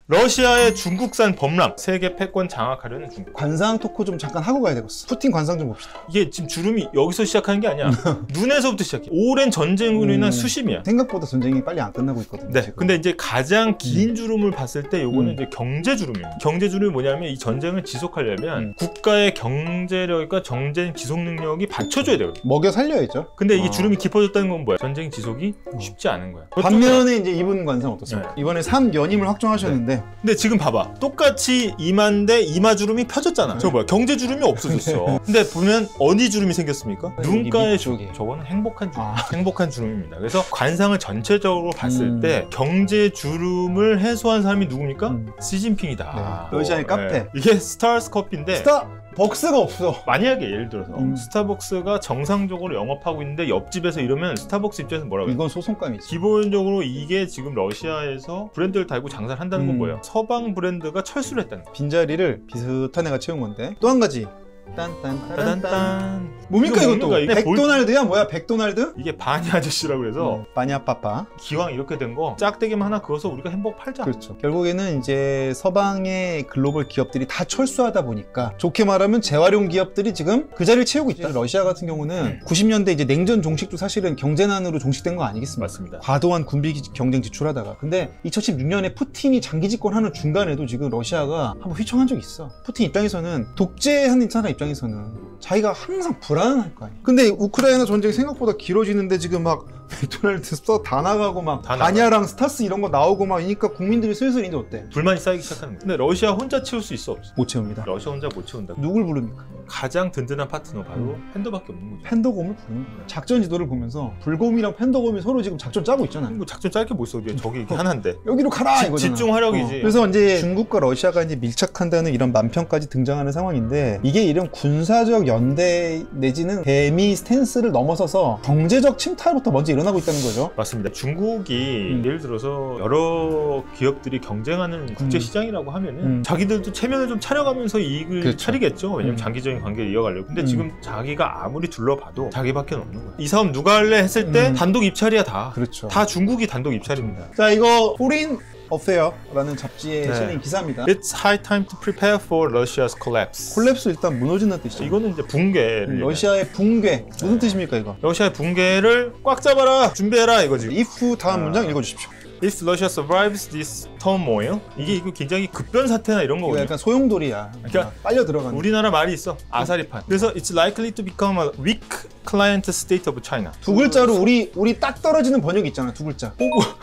러시아의 중국산 범람 세계 패권 장악하려는 중국. 관상 토크 좀 잠깐 하고 가야 되겠어. 푸틴 관상 좀 봅시다. 이게 지금 주름이 여기서 시작하는 게 아니야. 눈에서부터 시작해. 오랜 전쟁으로 인한 수심이야. 생각보다 전쟁이 빨리 안 끝나고 있거든요. 네. 지금. 근데 이제 가장 긴 주름을 봤을 때 요거는 이제 경제 주름이에요. 경제 주름이 뭐냐면 이 전쟁을 지속하려면 국가의 경제력과 정쟁 지속 능력이 받쳐줘야 돼요. 먹여 살려야죠. 근데 이게 주름이 깊어졌다는 건 뭐야? 전쟁 지속이 쉽지 않은 거야. 반면에 이제 이분 관상 어떻습니까? 네. 이번에 3연임을 확정하셨는데 근데 지금 봐봐. 똑같이 이마인데 이마 주름이 펴졌잖아. 저거 뭐야? 경제 주름이 없어졌어. 근데 보면 어디 주름이 생겼습니까? 눈가의 주름. 저거는 행복한 주름. 행복한 주름입니다. 그래서 관상을 전체적으로 봤을 때 경제 주름을 해소한 사람이 누굽니까? 시진핑이다. 네. 러시아의 카페. 이게 스타벅스 커피인데 스타벅스가 없어. 만약에 예를 들어서 스타벅스가 정상적으로 영업하고 있는데 옆집에서 이러면 스타벅스 입장에서 뭐라고 해요? 이건 소송감이지. 기본적으로 이게 지금 러시아에서 브랜드를 달고 장사를 한다는 건 뭐예요? 서방 브랜드가 철수를 했다는 거예요. 빈자리를 비슷한 애가 채운 건데 또 한 가지. 딴딴딴딴. 뭡니까 이것도? 뭔가 이게 백도날드야 뭐야? 백도날드? 이게 바니 아저씨라고 그래서 바냐빠빠. 기왕 이렇게 된 거 짝대기만 하나 그어서 우리가 햄버거 팔자. 그렇죠. 결국에는 이제 서방의 글로벌 기업들이 다 철수하다 보니까 좋게 말하면 재활용 기업들이 지금 그 자리를 채우고 있다. 러시아 같은 경우는 90년대 이제 냉전 종식도 사실은 경제난으로 종식된 거 아니겠습니까? 맞습니다. 과도한 군비 경쟁 지출하다가. 근데 2016년에 푸틴이 장기 집권하는 중간에도 지금 러시아가 한번 휘청한 적이 있어. 푸틴 입장에서는 독재하는 사람 입장에서는 자기가 항상 불안할 거 아니야. 근데 우크라이나 전쟁이 생각보다 길어지는데 지금 막 맥도날드 다 나가고 막 바냐랑 스타스 이런 거 나오고 막 이니까 국민들이 슬슬 이제 어때? 불만이 쌓이기 시작하는 거야. 근데 러시아 혼자 채울 수 있어 없어? 못 채웁니다. 러시아 혼자 못 채운다. 누굴 부릅니까? 가장 든든한 파트너 바로 팬더밖에 없는 거죠. 팬더곰을 부르는 거야. 작전 지도를 보면서 불곰이랑 팬더곰이 서로 지금 작전 짜고 있잖아. 뭐 작전 짧게 못 써. 저기 하나인데. 여기로 가라 이거잖아. 집중하력이지. 그래서 이제 중국과 러시아가 이제 밀착한다는 이런 만평까지 등장하는 상황인데 이게 이런 군사적 연대 내지는 대미 스탠스를 넘어서서 경제적 침탈부터 먼저 일어나고 있다는 거죠. 맞습니다. 중국이 예를 들어서 여러 기업들이 경쟁하는 국제 시장이라고 하면은 자기들도 체면을 좀 차려가면서 이익을 차리겠죠. 왜냐면 장기적인 관계를 이어가려고. 근데 지금 자기가 아무리 둘러봐도 자기밖에 없는 거야. 이 사업 누가 할래 했을 때 단독 입찰이야 다. 그렇죠. 다 중국이 단독 입찰입니다. 자, 이거 Foreign Affair라는 잡지에 실린 기사입니다. It's high time to prepare for Russia's collapse. 콜랩스 일단 무너진다는 뜻이죠. 이거는 이제 붕괴. 러시아의 붕괴. 무슨 뜻입니까 이거? 러시아의 붕괴를 꽉 잡아라. 준비해라 이거지. If 다음 문장 읽어주십시오. If Russia survives this turmoil, 이거 굉장히 급변 사태나 이런 거거든요. 약간 소용돌이야. 그러니까 빨려 들어가는. 우리나라 말이 있어. 아사리판. 그래서 it's likely to become a weak client state of China. 두 글자로 우리 딱 떨어지는 번역이 있잖아. 두 글자.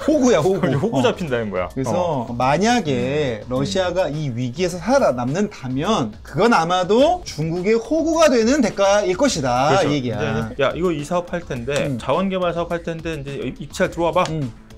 호구야 호구. 호구 잡힌다는 거야. 그래서 만약에 러시아가 이 위기에서 살아남는다면 그건 아마도 중국의 호구가 되는 대가일 것이다. 그렇죠. 이 얘기야. 야 이거 이 사업 할 텐데 자원개발 사업 할 텐데 이제 입찰 들어와봐.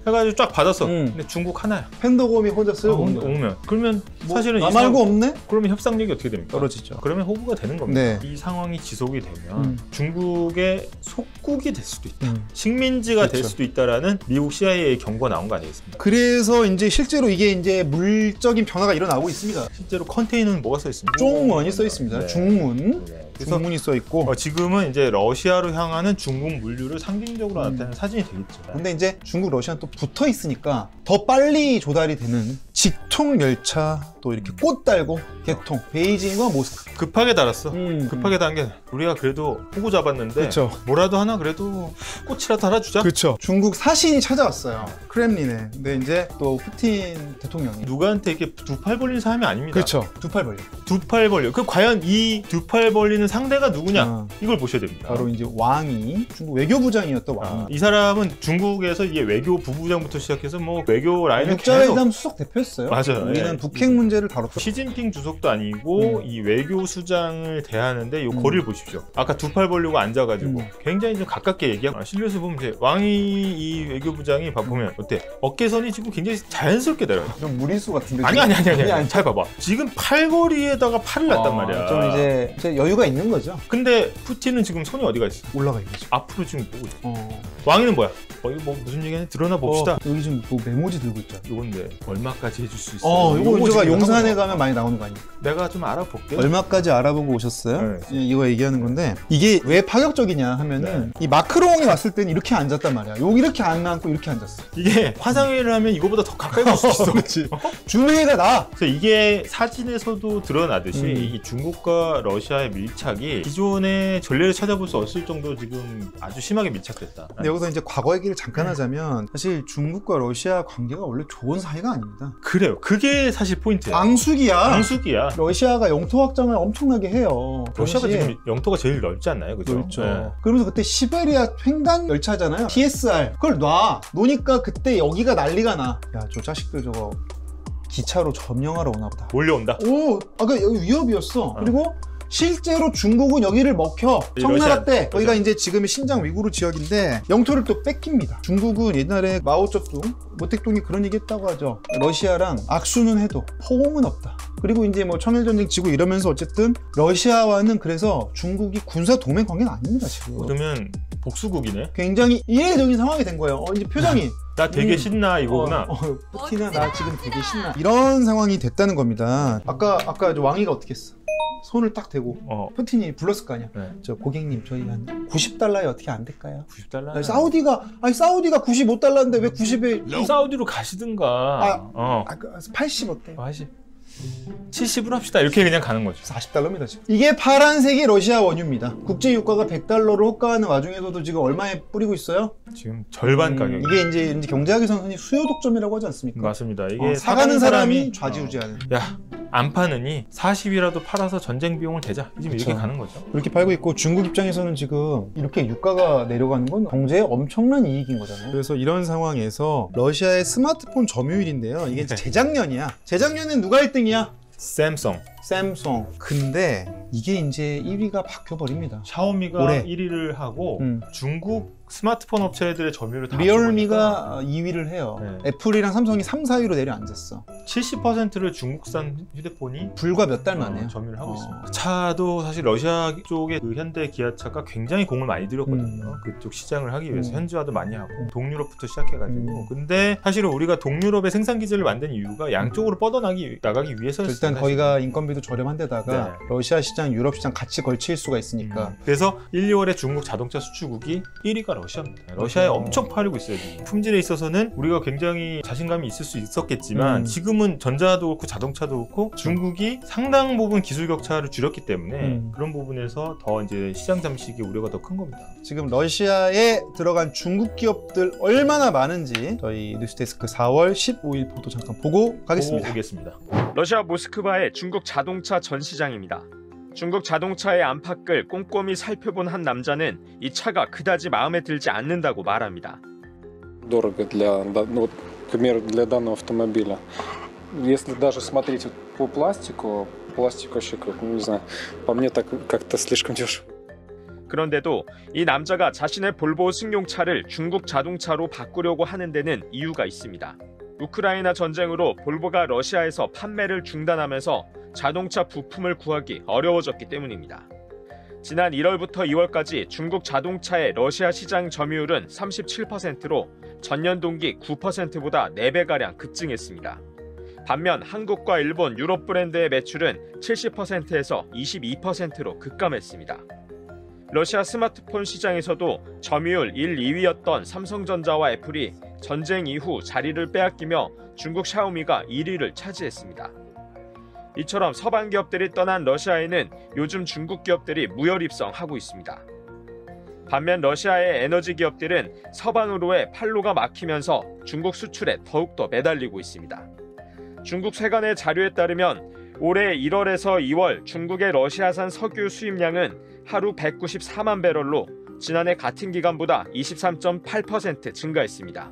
해가지고 쫙 받았어. 근데 중국 하나야. 팬더곰이 혼자 쓰고 오면 그러면 뭐, 사실은 나 말고 없네? 그러면 협상력이 어떻게 됩니까? 떨어지죠. 그러면 호구가 되는 겁니다. 네. 이 상황이 지속이 되면 중국의 속국이 될 수도 있다. 식민지가 될 수도 있다라는 미국 CIA의 경고가 나온 거 아니겠습니까? 그래서 이제 실제로 이게 이제 물적인 변화가 일어나고 있습니다. 실제로 컨테이너는 뭐가 써 있습니까? 쪽문이 써 있습니다. 네. 중문. 네. 중문이 써 있고 지금은 이제 러시아로 향하는 중국 물류를 상징적으로 나타내는 사진이 되겠죠. 근데 이제 중국, 러시아는 또 붙어 있으니까 더 빨리 조달이 되는 직통 열차 또 이렇게 꽃 달고 개통 베이징과 모스크 급하게 달았어. 급하게 단 게 우리가 그래도 호구 잡았는데 그쵸. 뭐라도 하나 그래도 꽃이라도 달아주자. 그렇죠. 중국 사신이 찾아왔어요. 크렘린에. 근데 이제 또 푸틴 대통령이 누구한테 이렇게 두 팔 벌리는 사람이 아닙니다. 그렇죠. 두 팔 벌려. 두 팔 벌려. 그 과연 이 두 팔 벌리는 상대가 누구냐? 이걸 보셔야 됩니다. 바로 이제 왕이 중국 외교부장이었던 왕. 이 사람은 중국에서 이게 외교 부부장부터 시작해서 뭐 외교 라인을 육자회담 수석 대표였어요. 맞아요. 우리는 북핵 문제를 다뤘죠. 시진핑 주석도 아니고 이 외교 수장을 대하는데 이 거리를 보십시오. 아까 두 팔 벌리고 앉아가지고 굉장히 좀 가깝게 얘기하고 실루엣을 보면 이제 왕이 이 외교부장이 보면 어때? 어깨선이 지금 굉장히 자연스럽게 내려요. 좀 무리수 같은데. 아니. 잘 봐봐. 지금 팔걸이에다가 팔을 놨단 말이야. 좀 이제 여유가 있는 거죠. 근데 푸틴은 지금 손이 어디가 있어? 올라가 있는 거죠. 앞으로 지금 보고 있어. 왕이는 뭐야? 이거 뭐 무슨 얘기냐? 드러나 봅시다. 여기 지금 뭐 메모지 들고 있잖아. 이건데 얼마까지 얼마까지 해줄 수 있어요? 이거 제가 용산에 가면 많이 나오는 거 아닙니까? 내가 좀 알아볼게요. 얼마까지 알아보고 오셨어요? 네. 이거 얘기하는 건데 이게 왜 파격적이냐 하면은 이 마크롱이 왔을 때는 이렇게 앉았단 말이야. 이렇게 안 앉고 이렇게 앉았어. 이게 화상회의를 하면 이거보다 더 가까이 볼 수 있어. 그렇지. 줌회의가 나. 그래서 이게 사진에서도 드러나듯이 이 중국과 러시아의 밀착이 기존의 전례를 찾아볼 수 없을 정도로 지금 아주 심하게 밀착됐다. 근데 여기서 이제 과거 얘기를 잠깐 하자면 사실 중국과 러시아 관계가 원래 좋은 사이가 아닙니다. 그래요. 그게 사실 포인트야. 앙숙이야. 러시아가 영토 확장을 엄청나게 해요. 러시아가 지금 영토가 제일 넓지 않나요? 그죠? 넓죠. 네. 그러면서 그때 시베리아 횡단 열차잖아요. TSR. 그걸 놓으니까 그때 여기가 난리가 나. 야, 저 자식들 저거 기차로 점령하러 오나 보다. 몰려온다. 아까 여기 위협이었어. 그리고 실제로 중국은 여기를 먹혀. 청나라 때 여기가 이제 지금의 신장 위구르 지역인데 영토를 또 뺏깁니다. 중국은 옛날에 마오쩌둥, 모택동이 그런 얘기 했다고 하죠. 러시아랑 악수는 해도 포옹은 없다. 그리고 이제 뭐 청일전쟁 지고 이러면서 어쨌든 러시아와는 그래서 중국이 군사 동맹 관계는 아닙니다 지금. 그러면 복수국이네. 굉장히 이례적인 상황이 된 거예요. 이제 표정이 나 되게 신나 이거구나. 푸틴아 나 지금 되게 신나. 이런 상황이 됐다는 겁니다. 아까 저 왕이가 어떻게 했어? 손을 딱 대고 푸틴이 불렀을 거 아니야. 네. 저 고객님 저희 한 90달러에 어떻게 안 될까요? 90달러? 사우디가 95달러인데 왜 90에 사우디로 가시든가. 80 어때? 80. 70으로 합시다. 이렇게 그냥 가는 거죠. 40달러입니다 지금. 이게 파란색이 러시아 원유입니다. 국제 유가가 100달러를 호가하는 와중에서도 지금 얼마에 뿌리고 있어요? 지금 절반 가격. 이게 이제 경제학에서는 흔히 수요 독점이라고 하지 않습니까? 맞습니다. 이게 사가는 사람이 좌지우지하는. 야, 안 파느니 40이라도 팔아서 전쟁 비용을 대자. 지금 이렇게 가는 거죠. 그렇게 팔고 있고 중국 입장에서는 지금 이렇게 유가가 내려가는 건 경제에 엄청난 이익인 거잖아요. 그래서 이런 상황에서 러시아의 스마트폰 점유율인데요. 이게 재작년이야. 재작년엔 누가 1등이야? 샘성. 근데 이게 이제 1위가 바뀌어버립니다. 샤오미가 올해. 1위를 하고 중국 스마트폰 업체들의 점유율을 다 리얼미가 2위를 해요. 네. 애플이랑 삼성이 3, 4위로 내려앉았어. 70%를 중국산 휴대폰이 불과 몇 달 만에요. 점유를 하고 있습니다. 차도 사실 러시아 쪽에 그 현대 기아차가 굉장히 공을 많이 들였거든요. 그쪽 시장을 하기 위해서 현지화도 많이 하고 동유럽부터 시작해가지고 근데 사실은 우리가 동유럽의 생산 기지를 만든 이유가 양쪽으로 뻗어나가기 위해서였어요. 일단 거기가 인건비도 저렴한 데다가 네. 러시아 시장, 유럽 시장 같이 걸칠 수가 있으니까 그래서 1, 2월에 중국 자동차 수출국이 1위가 러시아입니다. 러시아에 엄청 팔리고 있어요. 지금. 품질에 있어서는 우리가 굉장히 자신감이 있을 수 있었겠지만 지금은 전자도 그렇고 자동차도 그렇고 중국이 상당 부분 기술 격차를 줄였기 때문에 그런 부분에서 더 이제 시장 잠식의 우려가 더 큰 겁니다. 지금 러시아에 들어간 중국 기업들 얼마나 많은지 저희 뉴스데스크 4월 15일 보도 잠깐 보고 가겠습니다. 오겠습니다. 러시아 모스크바의 중국 자동차 전시장입니다. 중국 자동차의 안팎을 꼼꼼히 살펴본 한 남자는 이 차가 그다지 마음에 들지 않는다고 말합니다. Дорого к примеру, для данного автомобиля. Если даже смотреть по пластику, пластик вообще, не знаю, по мне так как-то слишком дешево. 그런데도 이 남자가 자신의 볼보 승용차를 중국 자동차로 바꾸려고 하는 데는 이유가 있습니다. 우크라이나 전쟁으로 볼보가 러시아에서 판매를 중단하면서 자동차 부품을 구하기 어려워졌기 때문입니다. 지난 1월부터 2월까지 중국 자동차의 러시아 시장 점유율은 37%로 전년 동기 9%보다 4배가량 급증했습니다. 반면 한국과 일본, 유럽 브랜드의 매출은 70%에서 22%로 급감했습니다. 러시아 스마트폰 시장에서도 점유율 1, 2위였던 삼성전자와 애플이 전쟁 이후 자리를 빼앗기며 중국 샤오미가 1위를 차지했습니다. 이처럼 서방 기업들이 떠난 러시아에는 요즘 중국 기업들이 무혈입성하고 있습니다. 반면 러시아의 에너지 기업들은 서방으로의 판로가 막히면서 중국 수출에 더욱더 매달리고 있습니다. 중국 세관의 자료에 따르면 올해 1월에서 2월 중국의 러시아산 석유 수입량은 하루 194만 배럴로 지난해 같은 기간보다 23.8% 증가했습니다.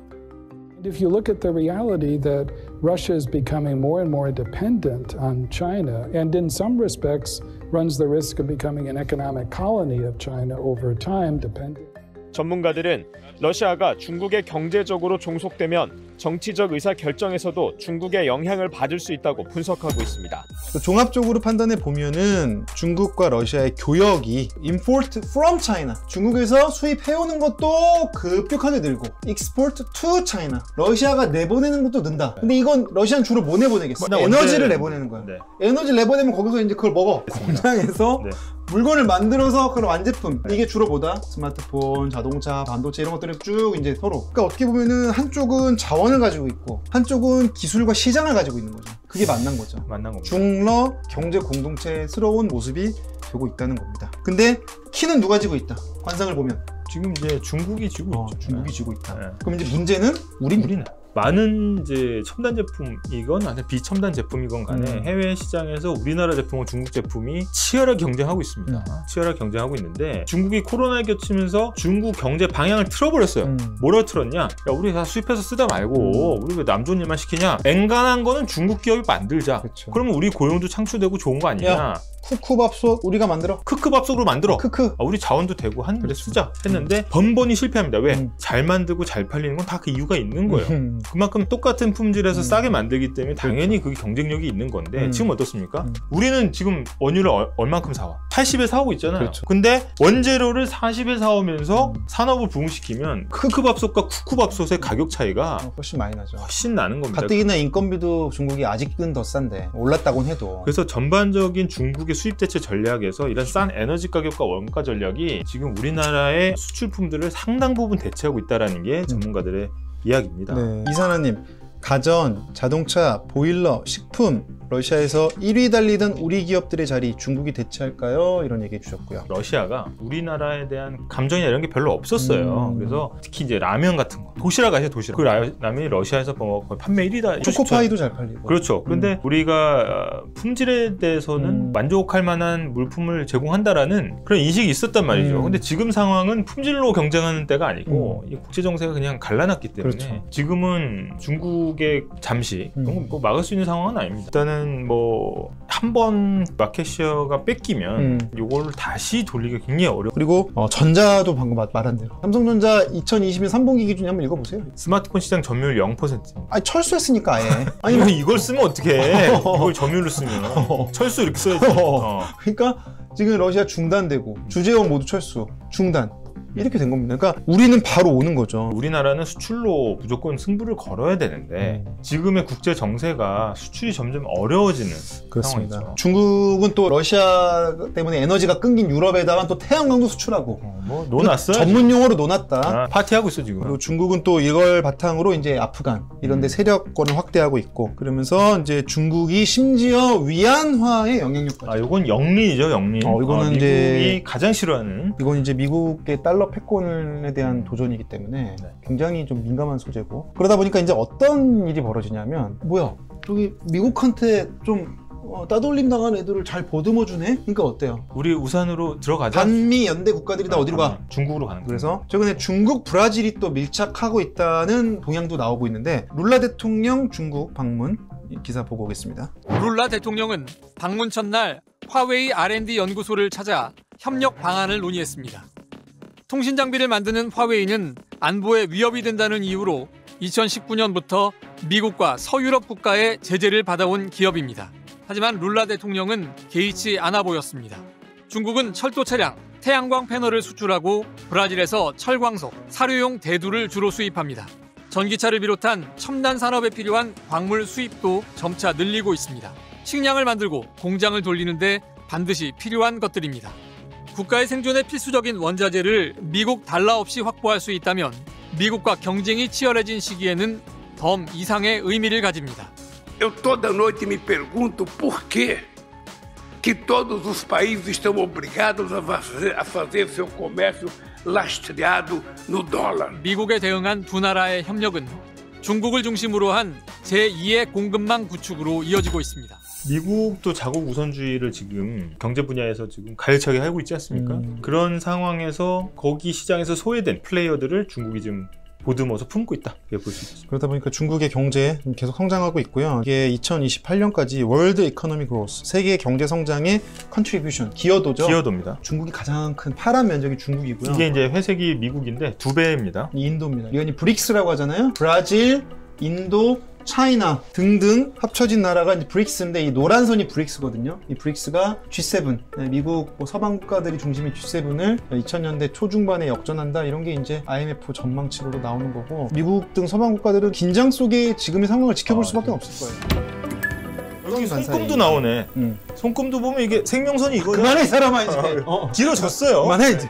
If you look at the reality that Russia is becoming more and more dependent on China, and in some respects runs the risk of becoming an economic colony of China over time, depending. 전문가들은 러시아가 중국에 경제적으로 종속되면 정치적 의사 결정에서도 중국의 영향을 받을 수 있다고 분석하고 있습니다. 종합적으로 판단해 보면은 중국과 러시아의 교역이 import from China, 중국에서 수입해오는 것도 급격하게 늘고 export to China, 러시아가 내보내는 것도 는다. 근데 이건 러시아는 주로 뭐 내보내겠어? 에너지를 내보내는 거야. 네. 에너지를 내보내면 거기서 이제 그걸 먹어. 공장에서 네. 물건을 만들어서 그런 완제품, 이게 주로 뭐다? 스마트폰, 자동차, 반도체 이런 것들을 쭉 이제 서로, 그러니까 어떻게 보면은 한쪽은 자원을 가지고 있고 한쪽은 기술과 시장을 가지고 있는 거죠. 그게 만난 거죠. 만난 겁니다. 중러 경제 공동체스러운 모습이 되고 있다는 겁니다. 근데 키는 누가 지고 있다? 관상을 보면 지금 이제 중국이 지고 있죠. 중국이 지고 있다. 네. 그럼 이제 문제는 우리는 많은 이제 첨단 제품이건 아니면 비첨단 제품이건 간에 해외 시장에서 우리나라 제품과 중국 제품이 치열하게 경쟁하고 있습니다. 치열하게 경쟁하고 있는데 중국이 코로나에 겹치면서 중국 경제 방향을 틀어버렸어요. 뭐라 틀었냐? 야, 우리 다 수입해서 쓰다 말고 우리 왜 남 좋은 일만 시키냐? 엔간한 거는 중국 기업이 만들자. 그쵸. 그러면 우리 고용도 창출되고 좋은 거 아니냐? 야, 쿠쿠밥솥 우리가 만들어. 크크밥솥으로 만들어. 크크. 우리 자원도 되고 한 그래 쓰자 했는데 번번이 실패합니다. 왜? 잘 만들고 잘 팔리는 건 다 그 이유가 있는 거예요. 그만큼 똑같은 품질에서 싸게 만들기 때문에 당연히 그게 경쟁력이 있는 건데 지금 어떻습니까? 우리는 지금 원유를 얼만큼 사와? 80에 사오고 있잖아요. 그렇죠. 근데 원재료를 40에 사오면서 산업을 부흥시키면 크크밥솥과 쿠쿠밥솥의 가격 차이가 훨씬 많이 나죠. 훨씬 나는 겁니다. 가뜩이나 인건비도 중국이 아직은 더 싼데 올랐다고는 해도. 그래서 전반적인 중국의 수입 대체 전략에서 이런 싼 에너지 가격과 원가 전략이 지금 우리나라의 수출품들을 상당 부분 대체하고 있다는 게 전문가들의 이야기입니다. 네. 이사나님, 가전, 자동차, 보일러, 식품, 러시아에서 1위 달리던 우리 기업들의 자리 중국이 대체할까요? 이런 얘기해 주셨고요. 러시아가 우리나라에 대한 감정이나 이런 게 별로 없었어요. 그래서 특히 이제 라면 같은 거, 도시락 아시죠? 도시락. 그 라면이 러시아에서 거의 판매 1위다. 초코파이도 잘 팔리고. 그렇죠. 그런데 우리가 품질에 대해서는 만족할 만한 물품을 제공한다라는 그런 인식이 있었단 말이죠. 근데 지금 상황은 품질로 경쟁하는 때가 아니고 이 국제 정세가 그냥 갈라놨기 때문에 그렇죠. 지금은 중국의 잠시 뭐 막을 수 있는 상황은 아닙니다. 일단은 뭐 한 번 마켓시어가 뺏기면 이걸 다시 돌리기가 굉장히 어려워. 그리고 전자도 방금 말한 대로 삼성전자 2020년 3분기 기준에 한번 읽어보세요. 스마트폰 시장 점유율 0%. 아니 철수했으니까 아예. 아니 아니 이걸 쓰면 어떡해. 이걸 점유율로 쓰면 철수 이렇게 써야지. 그러니까 지금 러시아 중단되고 주재원 모두 철수, 중단. 이렇게 된 겁니다. 그러니까 우리는 바로 오는 거죠. 우리나라는 수출로 무조건 승부를 걸어야 되는데 지금의 국제 정세가 수출이 점점 어려워지는 그렇습니다. 상황이죠. 중국은 또 러시아 때문에 에너지가 끊긴 유럽에다가 또 태양광도 수출하고 뭐 논았어요. 전문 용어로 논았다. 파티하고 있어 지금. 그리고 중국은 또 이걸 바탕으로 이제 아프간 이런 데 세력권을 확대하고 있고 그러면서 이제 중국이 심지어 위안화의 영향력까지. 이건 영리죠, 영리. 이거는 미국이 이제 가장 싫어하는. 이건 이제 미국의 달러 패권에 대한 도전이기 때문에 굉장히 좀 민감한 소재고 그러다 보니까 이제 어떤 일이 벌어지냐면 뭐야 저기 미국한테 좀 따돌림 당한 애들을 잘 보듬어주네? 그러니까 어때요? 우리 우산으로 들어가자. 반미 연대 국가들이 다 어디로 가? 중국으로 가는 거예요. 그래서 최근에 중국, 브라질이 또 밀착하고 있다는 동향도 나오고 있는데 룰라 대통령 중국 방문 기사 보고 오겠습니다. 룰라 대통령은 방문 첫날 화웨이 R&D 연구소를 찾아 협력 방안을 논의했습니다. 통신 장비를 만드는 화웨이는 안보에 위협이 된다는 이유로 2019년부터 미국과 서유럽 국가의 제재를 받아온 기업입니다. 하지만 룰라 대통령은 개의치 않아 보였습니다. 중국은 철도 차량, 태양광 패널을 수출하고 브라질에서 철광석, 사료용 대두를 주로 수입합니다. 전기차를 비롯한 첨단 산업에 필요한 광물 수입도 점차 늘리고 있습니다. 식량을 만들고 공장을 돌리는데 반드시 필요한 것들입니다. 국가의 생존에 필수적인 원자재를 미국 달러 없이 확보할 수 있다면 미국과 경쟁이 치열해진 시기에는 덤 이상의 의미를 가집니다. Eu toda noite me pergunto por quê que todos os países estão obrigados a fazer seu comércio lastreado no dólar. 미국에 대응한 두 나라의 협력은 중국을 중심으로 한 제2의 공급망 구축으로 이어지고 있습니다. 미국도 자국 우선주의를 지금 경제 분야에서 지금 가열차게 하고 있지 않습니까? 그런 상황에서 거기 시장에서 소외된 플레이어들을 중국이 지금 보듬어서 품고 있다. 이렇게 볼 수 있습니다. 그러다 보니까 중국의 경제 계속 성장하고 있고요. 이게 2028년까지 월드 이코노미 그로스, 세계 경제 성장의 컨트리뷰션, 기여도죠. 기여도입니다. 중국이 가장 큰 파란 면적이 중국이고요. 이게 이제 회색이 미국인데 2배입니다. 인도입니다. 이건 브릭스라고 하잖아요. 브라질, 인도, 차이나 등등 합쳐진 나라가 이제 브릭스인데 이 노란 선이 브릭스거든요. 이 브릭스가 G7, 미국 서방 국가들이 중심인 G7을 2000년대 초중반에 역전한다 이런 게 이제 IMF 전망치로도 나오는 거고 미국 등 서방 국가들은 긴장 속에 지금의 상황을 지켜볼 수밖에 없을 거예요. 여기 손금도 나오네. 손금도 보면 이게 생명선이 이거 그만해 이 사람아 이제. 길어졌어요. 그만해 이제.